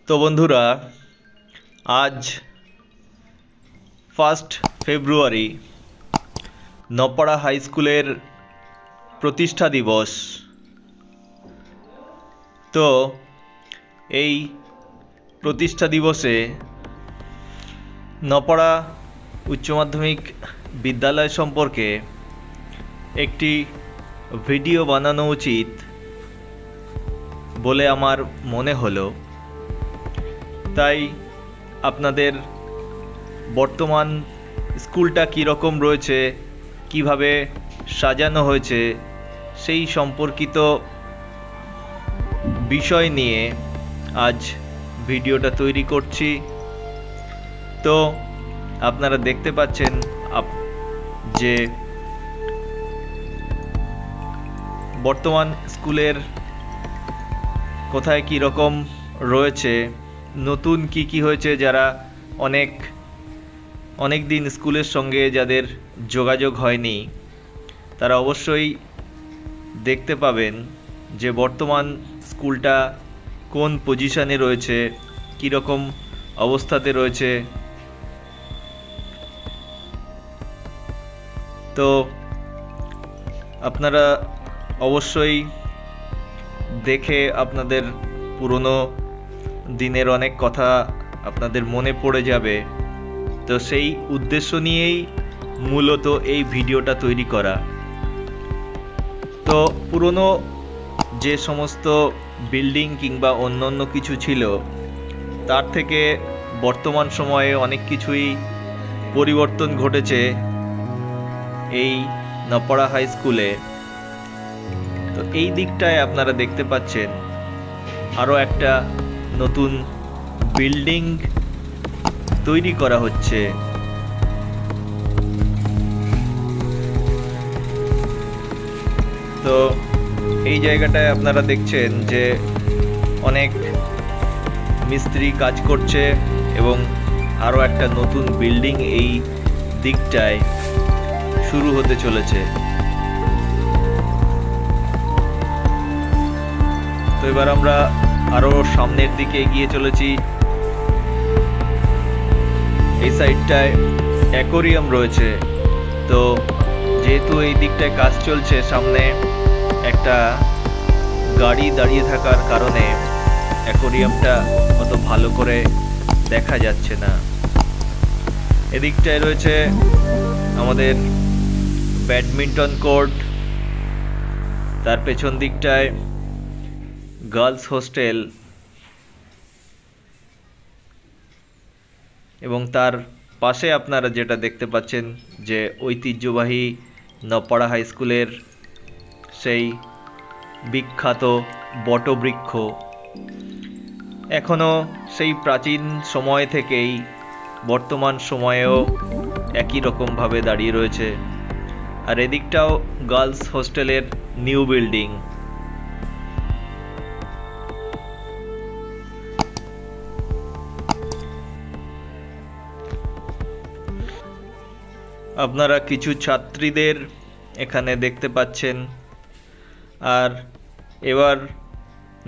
তো বন্ধুরা, আজ 1 ফেব্রুয়ারি নপাড়া হাই স্কুলের প্রতিষ্ঠা দিবস। তো এই প্রতিষ্ঠা দিবসে নপাড়া উচ্চ মাধ্যমিক বিদ্যালয় সম্পর্কে একটি ভিডিও বানানো উচিত বলে আমার মনে হলো। তাই আপনাদের বর্তমান স্কুলটা কীরকম রয়েছে, কিভাবে সাজানো হয়েছে, সেই সম্পর্কিত বিষয় নিয়ে আজ ভিডিওটা তৈরি করছি। তো আপনারা দেখতে পাচ্ছেন যে বর্তমান স্কুলের কোথায় কী রকম রয়েছে, নতুন কি হয়েছে, যারা অনেক দিন স্কুলের সঙ্গে যাদের যোগাযোগ হয়নি তারা অবশ্যই দেখতে পাবেন যে বর্তমান স্কুলটা কোন পজিশনে রয়েছে, কী রকম অবস্থাতে রয়েছে। তো আপনারা অবশ্যই দেখে আপনাদের পুরনো দিনের অনেক কথা আপনাদের মনে পড়ে যাবে। তো সেই উদ্দেশ্য নিয়েই মূলত এই ভিডিওটা তৈরি করা। তো পুরনো যে সমস্ত বিল্ডিং কিংবা অন্য কিছু ছিল তার থেকে বর্তমান সময়ে অনেক কিছুই পরিবর্তন ঘটেছে এই নপাড়া হাই স্কুলে। তো এই দিকটায় আপনারা দেখতে পাচ্ছেন আরও একটা নতুন বিল্ডিং তৈরি করা হচ্ছে। তো এই জায়গাটায় আপনারা দেখছেন যে অনেক মিস্ত্রি কাজ করছে এবং আরও একটা নতুন বিল্ডিং এই দিকটায় শুরু হতে চলেছে। তো এবার আমরা আরো সামনের দিকে এগিয়ে চলেছি। এই সাইডটায় অ্যাকোরিয়াম রয়েছে। তো যেহেতু এই দিকটায় কাজ চলছে, সামনে একটা গাড়ি দাঁড়িয়ে থাকার কারণে অ্যাকোরিয়ামটা অত ভালো করে দেখা যাচ্ছে না। এদিকটায় রয়েছে আমাদের ব্যাডমিন্টন কোর্ট, তার পেছন দিকটায় গার্লস হোস্টেল এবং তার পাশে আপনারা যেটা দেখতে পাচ্ছেন যে ঐতিহ্যবাহী নপাড়া হাই স্কুলের সেই বিখ্যাত বটবৃক্ষ এখনও সেই প্রাচীন সময় থেকেই বর্তমান সময়েও একই রকমভাবে দাঁড়িয়ে রয়েছে। আর এদিকটাও গার্লস হোস্টেলের নিউ বিল্ডিং। আপনারা কিছু ছাত্রীদের এখানে দেখতে পাচ্ছেন। আর এবার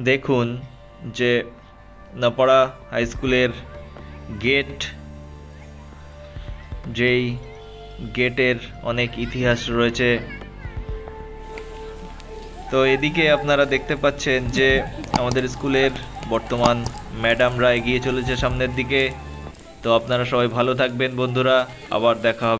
দেখুন যে নপাড়া হাই স্কুলের গেট, যেই গেটের অনেক ইতিহাস রয়েছে। তো এদিকে আপনারা দেখতে পাচ্ছেন যে আমাদের স্কুলের বর্তমান ম্যাডামরা এগিয়ে চলেছে সামনের দিকে। তো আপনারা সবাই ভালো থাকবেন বন্ধুরা, আবার দেখা হবে।